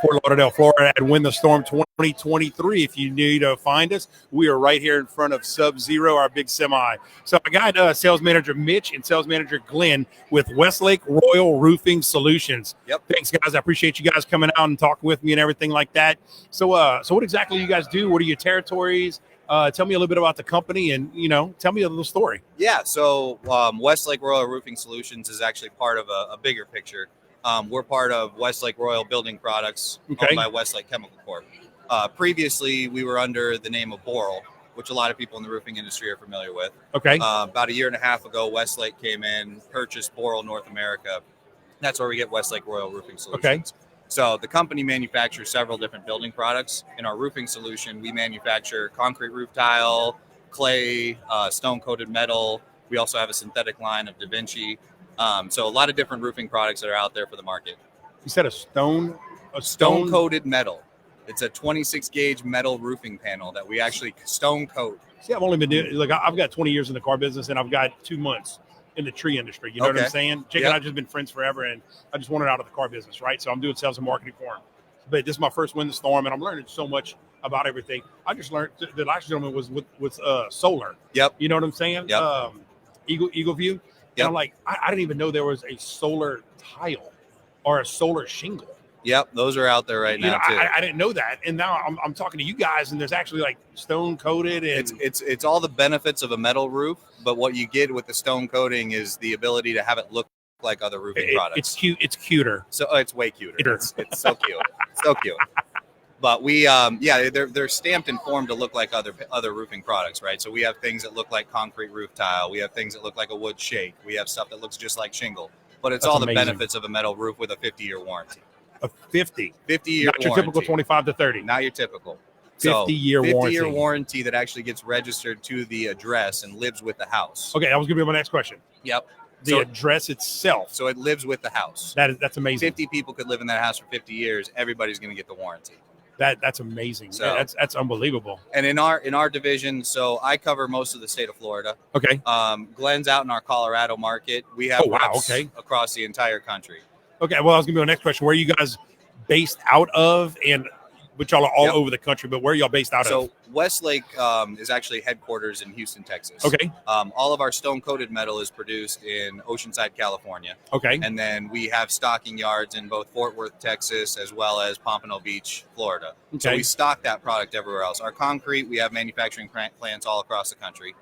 Fort Lauderdale, Florida, and Win the Storm 2023. If you need to find us, we are right here in front of Sub-Zero, our big semi. So I got sales manager Mitch and sales manager Glenn with Westlake Royal Roofing Solutions. Yep. Thanks, guys. I appreciate you guys coming out and talking with me and everything like that. So what exactly do you guys do? What are your territories? Tell me a little bit about the company and, tell me a little story. Yeah, so Westlake Royal Roofing Solutions is actually part of a bigger picture. We're part of Westlake Royal Building Products, owned by Westlake Chemical Corp. Previously, we were under the name of Boral, which a lot of people in the roofing industry are familiar with. Okay. About a year and a half ago, Westlake came in, purchased Boral North America. That's where we get Westlake Royal Roofing Solutions. Okay. So the company manufactures several different building products. In our roofing solution, we manufacture concrete roof tile, clay, stone-coated metal. We also have a synthetic line of Da Vinci. So a lot of different roofing products that are out there for the market. You said a stone-coated metal. It's a 26 gauge metal roofing panel that we actually stone coat. See, I've only been doing, I've got 20 years in the car business and I've got 2 months in the tree industry. You know what I'm saying? Jake and I just been friends forever, and I just wanted out of the car business, right? So I'm doing sales and marketing for him. But this is my first Win the Storm, and I'm learning so much about everything. I just learned the last gentleman was with solar. Yep. You know what I'm saying? Yep. Eagle View. Yep. And I'm like, I didn't even know there was a solar tile or a solar shingle. Yep, those are out there right now too. I didn't know that, and now I'm talking to you guys, and there's actually like stone coated, and it's all the benefits of a metal roof, but what you get with the stone coating is the ability to have it look like other roofing products. It's cute. It's cuter. So it's way cuter. It's so cute. So cute. But we, they're stamped and formed to look like other roofing products, right? So we have things that look like concrete roof tile. We have things that look like a wood shake. We have stuff that looks just like shingle. But it's all the benefits of a metal roof with a 50-year warranty. A 50-year Not your warranty. Typical 25 to 30. Not your typical. 50-year warranty. 50-year warranty that actually gets registered to the address and lives with the house. Okay, that was going to be my next question. Yep. The address itself. So it lives with the house. That's amazing. 50 people could live in that house for 50 years. Everybody's going to get the warranty. That's amazing. So, that's unbelievable. And in our division, so I cover most of the state of Florida. Okay. Glenn's out in our Colorado market. We have reps across the entire country. Okay. Well, I was going to be my next question. Where are you guys based out of? And but y'all are all over the country, but where are y'all based out of? So Westlake is actually headquarters in Houston, Texas. Okay. All of our stone-coated metal is produced in Oceanside, California. Okay. And then we have stocking yards in both Fort Worth, Texas, as well as Pompano Beach, Florida. Okay. So we stock that product everywhere else. Our concrete, we have manufacturing plants all across the country.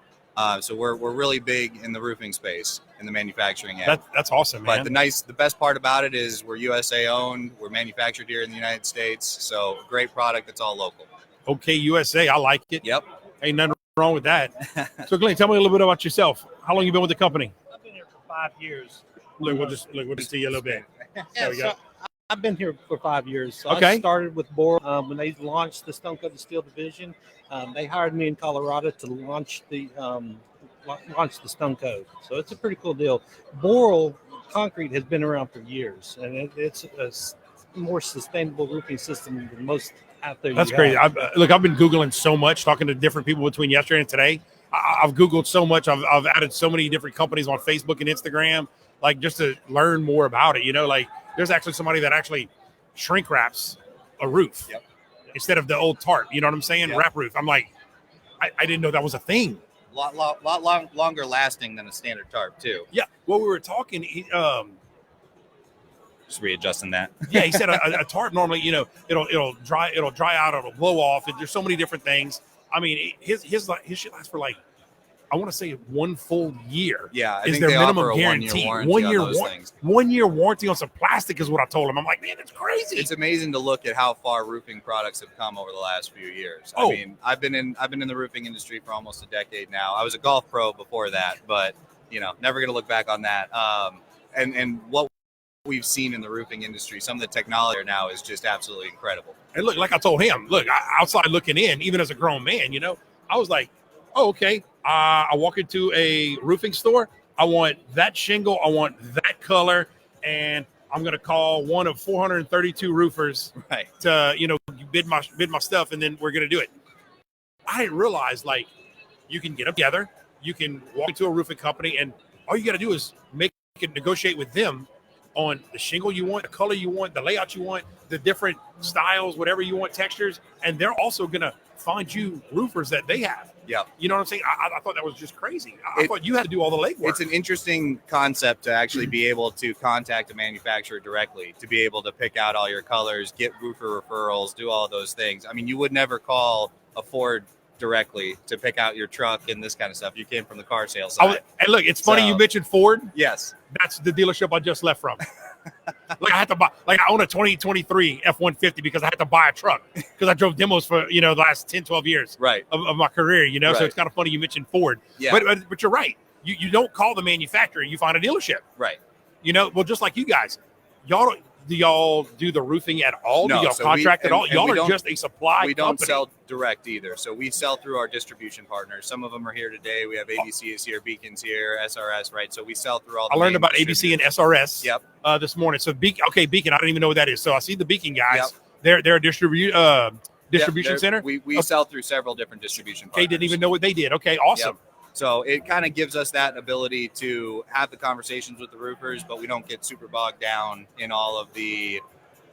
So we're really big in the roofing space, in the manufacturing end. That's awesome, man. But the best part about it is we're USA owned. We're manufactured here in the United States. So great product. It's all local. Okay, USA. I like it. Yep. Ain't nothing wrong with that. So Glenn, tell me a little bit about yourself. How long you been with the company? I've been here for 5 years. We'll just see you a little bit. There we go. I've been here for 5 years. So I started with Boral when they launched the Stone Coated Steel division. They hired me in Colorado to launch the Stone Coat. So it's a pretty cool deal. Boral concrete has been around for years, and it's a more sustainable roofing system than most out there. That's crazy. I've been Googling so much, talking to different people between yesterday and today. I've Googled so much. I've added so many different companies on Facebook and Instagram, like just to learn more about it. Like there's actually somebody that actually shrink wraps a roof. Yep. Instead of the old tarp, you know what I'm saying? Yep. Wrap roof. I'm like, I didn't know that was a thing. Lot longer lasting than a standard tarp too. Yeah. Well, we were talking. Just readjusting that. Yeah, he said a tarp normally, it'll dry out, it'll blow off. There's so many different things. I mean, his shit lasts for like, I want to say 1 full year. Yeah, I is think their they minimum offer a guarantee. 1-year warranty. 1 year warranty on some plastic is what I told him. I'm like, man, that's crazy. It's amazing to look at how far roofing products have come over the last few years. I mean, I've been in the roofing industry for almost a decade now. I was a golf pro before that, but never going to look back on that. And what we've seen in the roofing industry, some of the technology now is just absolutely incredible. And look, like I told him, outside looking in, even as a grown man, I was like, oh, okay. I walk into a roofing store. I want that shingle. I want that color. And I'm going to call one of 432 roofers to, bid my stuff. And then we're going to do it. I didn't realize you can get them together. You can walk into a roofing company and all you got to do is negotiate with them. on the shingle you want, the color you want, the layout you want, the different styles, whatever you want, textures. And they're also going to find you roofers that they have. Yeah. You know what I'm saying? I thought that was just crazy. I thought you had to do all the legwork. It's an interesting concept to actually be able to contact a manufacturer directly, to be able to pick out all your colors, get roofer referrals, do all of those things. I mean, you would never call a Ford directly to pick out your truck and this kind of stuff. You came from the car sales side. And look, it's funny you mentioned Ford. Yes. That's the dealership I just left from. Like I had to buy, like I own a 2023 F-150 because I had to buy a truck because I drove demos for, the last 10, 12 years of my career, Right. So it's kind of funny you mentioned Ford. Yeah. But you're right. You don't call the manufacturer, you find a dealership. Right. Well, just like you guys, do y'all do the roofing at all? No, do y'all so contract at all? and Y'all we are just a supply We don't company. sell direct either. So we sell through our distribution partners. Some of them are here today. We have ABC is here, Beacon's here, SRS, right? So we sell through all the I learned main about ABC and SRS this morning. So Beacon, Beacon, I don't even know what that is. So I see the Beacon guys. They're a distribution center. We sell through several different distribution partners. Okay, didn't even know what they did. Okay, awesome. Yep. So it kind of gives us that ability to have the conversations with the roofers, but we don't get super bogged down in all of the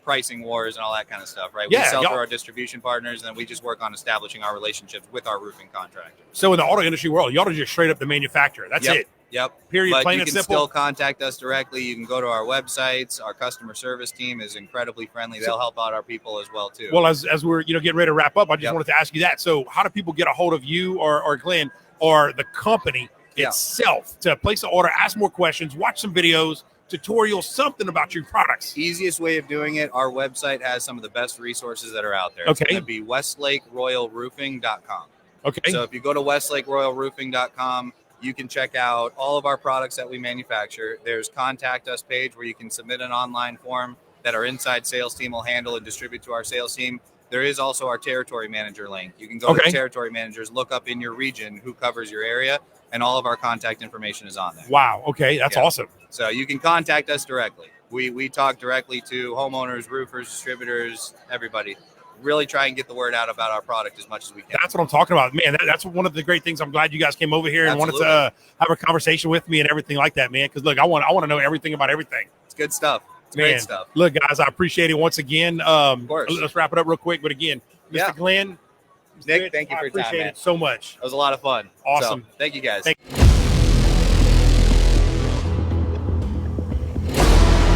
pricing wars and all that kind of stuff, right? We sell through our distribution partners, and then we just work on establishing our relationships with our roofing contractors. So in the auto industry world, y'all are just straight up the manufacturer. That's it. Yep. Period. But Plain you and can simple. still contact us directly. You can go to our websites. Our customer service team is incredibly friendly. They'll help out our people as well too. Well, as we're getting ready to wrap up, I just wanted to ask you that. So how do people get a hold of you or Glenn or the company itself to place an order, ask more questions, watch some videos, tutorials, something about your products? Easiest way of doing it, our website has some of the best resources that are out there. Okay. It's going to be westlakeroyalroofing.com. Okay. So if you go to westlakeroyalroofing.com, you can check out all of our products that we manufacture. There's contact us page where you can submit an online form that our inside sales team will handle and distribute to our sales team. There is also our territory manager link. You can go to the territory managers, look up in your region who covers your area, and all of our contact information is on there. Wow. Okay. That's awesome. So you can contact us directly. We talk directly to homeowners, roofers, distributors, everybody. Really try and get the word out about our product as much as we can. That's what I'm talking about, man. That's one of the great things. I'm glad you guys came over here and wanted to have a conversation with me and everything like that, man. Because look, I want to know everything about everything. It's good stuff. It's great stuff. Look, guys, I appreciate it once again. Of course. Let's wrap it up real quick. But again, Mr. Glenn, Nick, thank you for your time, man. Appreciate it so much. It was a lot of fun. Awesome. So, thank you guys. Thank you.